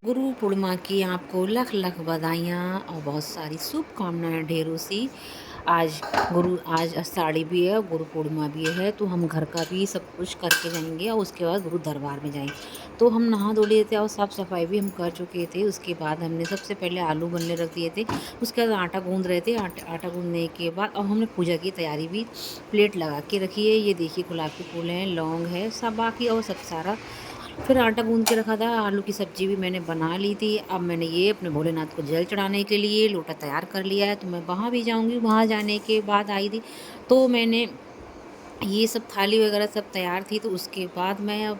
गुरु पूर्णिमा की आपको लख लख बधाइयाँ और बहुत सारी शुभकामनाएं ढेरों सी। आज आषाढ़ी भी है, गुरु पूर्णिमा भी है, तो हम घर का भी सब कुछ करके जाएंगे और उसके बाद गुरु दरबार में जाएंगे। तो हम नहा धो लिए थे और साफ़ सफाई भी हम कर चुके थे। उसके बाद हमने सबसे पहले आलू बनने रख दिए थे। उसके बाद आटा गूंद रहे थे। आटा गूंदने के बाद अब हमने पूजा की तैयारी भी प्लेट लगा के रखी है। ये देखिए गुलाब के फूल हैं, लौंग है, सब बाकी और सब सारा फिर आटा गूंद के रखा था। आलू की सब्ज़ी भी मैंने बना ली थी। अब मैंने ये अपने भोलेनाथ को जल चढ़ाने के लिए लोटा तैयार कर लिया है, तो मैं वहाँ भी जाऊँगी। वहाँ जाने के बाद आई थी तो मैंने ये सब थाली वगैरह सब तैयार थी, तो उसके बाद मैं अब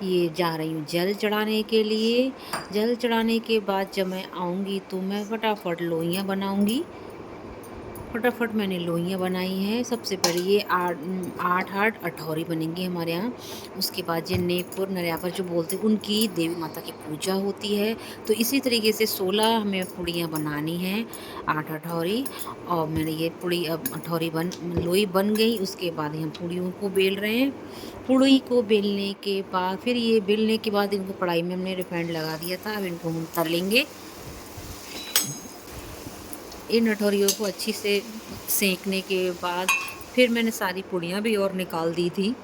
ये जा रही हूँ जल चढ़ाने के लिए। जल चढ़ाने के बाद जब मैं आऊँगी तो मैं फटाफट लोइयाँ बनाऊँगी। फटाफट मैंने लोइयाँ बनाई हैं। सबसे पहले ये आठ अठौरी बनेंगी हमारे यहाँ। उसके बाद ये नेपुर नरियापर जो बोलते हैं उनकी देवी माता की पूजा होती है। तो इसी तरीके से 16 हमें पूड़ियाँ बनानी हैं, 8 अठौरी। और मैंने ये पूड़ी अब अठौरी लोई बन गई। उसके बाद हम पूड़ियों को बेल रहे हैं। पूड़ी को बेलने के बाद फिर ये बेलने के बाद इनको कढ़ाई में हमने रिफाइंड लगा दिया था। अब इनको हम तलेंगे। इन अठौरियों को अच्छी से सेंकने के बाद फिर मैंने सारी पूड़ियाँ भी और निकाल दी थी।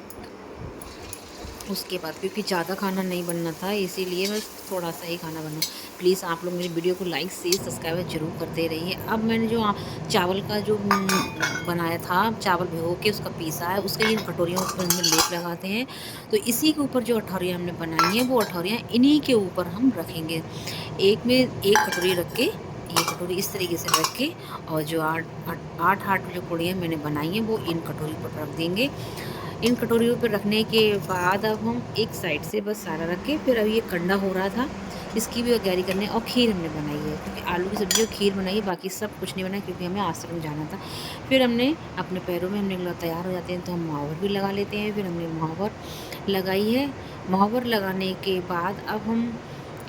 उसके बाद क्योंकि ज़्यादा खाना नहीं बनना था, इसीलिए मैं थोड़ा सा ही खाना बना। प्लीज़ आप लोग मेरी वीडियो को लाइक से सब्सक्राइब ज़रूर करते रहिए। अब मैंने जो चावल का जो बनाया था, चावल भिगो के उसका पीसा है, उसके इन कटोरियों पर हम लेप लगाते हैं। तो इसी के ऊपर जो अठौरियाँ हमने बनाई हैं वो अठौरियाँ इन्हीं के ऊपर हम रखेंगे। एक में एक कटोरी रख के, ये कटोरी इस तरीके से रख के, और जो आठ जो पूड़ियाँ मैंने बनाई हैं वो इन कटोरी पर रख देंगे। इन कटोरियों पर रखने के बाद अब हम एक साइड से बस सारा रख के, फिर अब ये कंडा हो रहा था, इसकी भी तैयारी करने। और खीर हमने बनाई है, क्योंकि आलू की सब्ज़ी और खीर बनाई है, बाकी सब कुछ नहीं बनाया क्योंकि हमें आश्रम जाना था। फिर हमने अपने पैरों में हमने तैयार हो जाते हैं तो हम मुहावर भी लगा लेते हैं। फिर हमने मुहावर लगाई है। मुहावर लगाने के बाद अब हम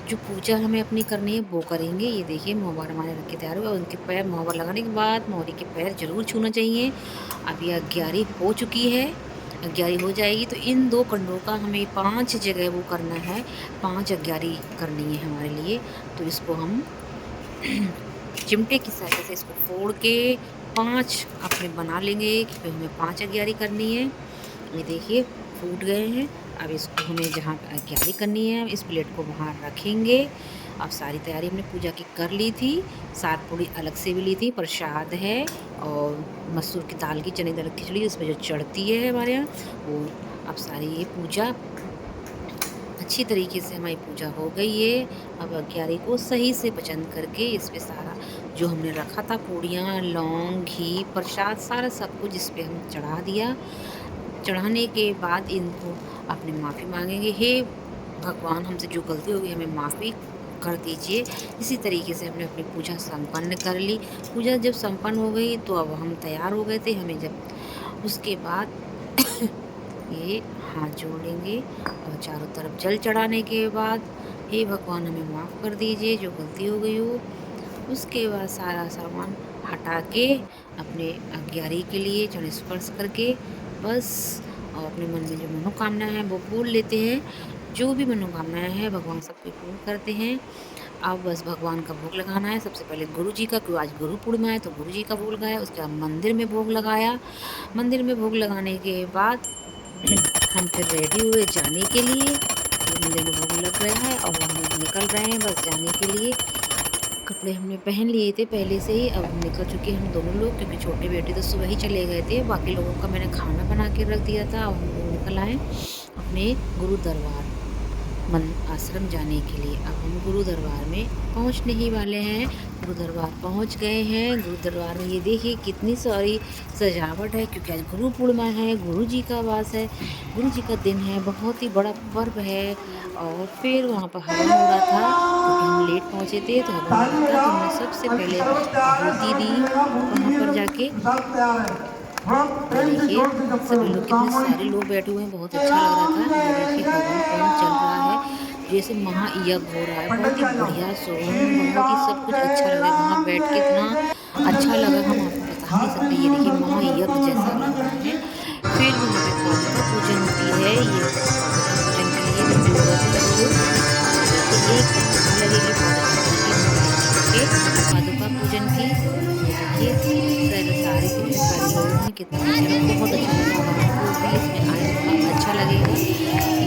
जो पूजा हमें अपनी करनी है वो करेंगे। ये देखिए मुहावर हमारे रख के तैयार हुए और उनके पैर, मुहावर लगाने के बाद मोहरी के पैर ज़रूर छूना चाहिए। अब ये 11 हो चुकी है, 11 हो जाएगी तो इन 2 कंडों का हमें 5 जगह वो करना है, 5 11 करनी है हमारे लिए। तो इसको हम चिमटे की सहायता से इसको फोड़ के 5 अपने बना लेंगे, क्योंकि हमें 5 11 करनी है। ये देखिए फूट गए हैं। अब इसको हमें जहाँ क्यारी करनी है इस प्लेट को वहाँ रखेंगे। अब सारी तैयारी हमने पूजा की कर ली थी। 7 पूड़ी अलग से भी ली थी, प्रसाद है, और मसूर की दाल की, चने की दाल की खिचड़ी उसमें जो चढ़ती है हमारे यहाँ वो। अब सारी ये पूजा अच्छी तरीके से हमारी पूजा हो गई है। अब क्यारी को सही से पसंद करके इस पे सारा जो हमने रखा था पूड़ियाँ, लौंग, घी, प्रसाद, सारा सब कुछ इस पे हम चढ़ा दिया। चढ़ाने के बाद इनको अपने माफ़ी मांगेंगे, हे भगवान हमसे जो गलती हो गई हमें माफ़ी कर दीजिए। इसी तरीके से हमने अपनी पूजा संपन्न कर ली। पूजा जब संपन्न हो गई तो अब हम तैयार हो गए थे। हमें जब उसके बाद ये हाथ जोड़ेंगे और चारों तरफ जल चढ़ाने के बाद, हे भगवान हमें माफ़ कर दीजिए जो गलती हो गई हो। उसके बाद सारा सामान हटा के अपने अज्ञारी के लिए चरण स्पर्श करके बस, और अपने मन में जो मनोकामना है वो बोल लेते हैं। जो भी मनोकामनाएं हैं भगवान सबको पूर्ण करते हैं। अब बस भगवान का भोग लगाना है। सबसे पहले गुरु जी का, क्योंकि आज गुरु पूर्णिमा है तो गुरु जी का भोग लगाया। उसके बाद मंदिर में भोग लगाया। मंदिर में भोग लगाने के बाद हम फिर रेडी हुए जाने के लिए। मंदिर में भोग लग रहा है और हम निकल रहे हैं बस जाने के लिए। कपड़े हमने पहन लिए थे पहले से ही। अब हम निकल चुके हैं हम दोनों लोग, क्योंकि छोटे बेटे तो सुबह ही चले गए थे। बाकी लोगों का मैंने खाना बना के रख दिया था और हम लोग निकल आए अपने गुरु दरबार आश्रम जाने के लिए। अब हम गुरु दरबार में पहुंचने ही वाले हैं। गुरु दरबार पहुंच गए हैं। गुरु दरबार में ये देखिए कितनी सारी सजावट है, क्योंकि आज गुरु पूर्णिमा है, गुरु जी का वास है, गुरु जी का दिन है, बहुत ही बड़ा पर्व है। और फिर वहाँ पर हवन हो रहा था, क्योंकि हम लेट पहुँचे थे तो हवन हो रहा था। तो हमने सबसे पहले आहुति दी वहाँ पर जाके। ये देखिए सभी लोग, कितने सारे लोग बैठे हुए हैं, बहुत अच्छा लग रहा था। ये देखिए हवन कौन चल रहा है, जैसे महायज्ञ हो रहा है, बहुत ही बढ़िया सोहम, बहुत ही सब कुछ अच्छा लग रहा है। वहाँ बैठ के इतना अच्छा लगा हम आपको बता नहीं सकते। ये देखिए महायज्ञ जैसा लग रहा है। फिर वहाँ पे पादुका पूजन होती है। ये पादुका पूजन के लिए भी जुड़ गए थे सब लोग। और देखिए 1 घंटा लगेगी पादुका पूजन की हनुमान जी के पादुका पूजन की। ये देखिए सारे कितने सारे लोग हैं, कितना अच्छा लगा, बहुत अच्छा लगा। अगर आपको भी इसमें आए तो बड़ा अच्छा लगेगा।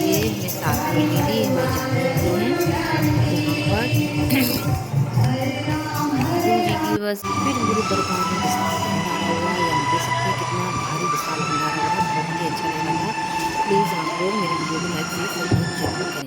ये हमें साथ में मिली, हमें जाने वाली हैं वहाँ पर। गुरु जी की बस फिर गुरु दरबार में विशाल भंडारा हुआ। ये आप देख सकते हैं कितना भारी विशाल भंडारा हुआ, बहुत ही अच्छा लग रहा था। प्लीज़ आप लोग मेरे वीडियो को लाइक, शेयर, सब्सक्राइब ज़रूर करें।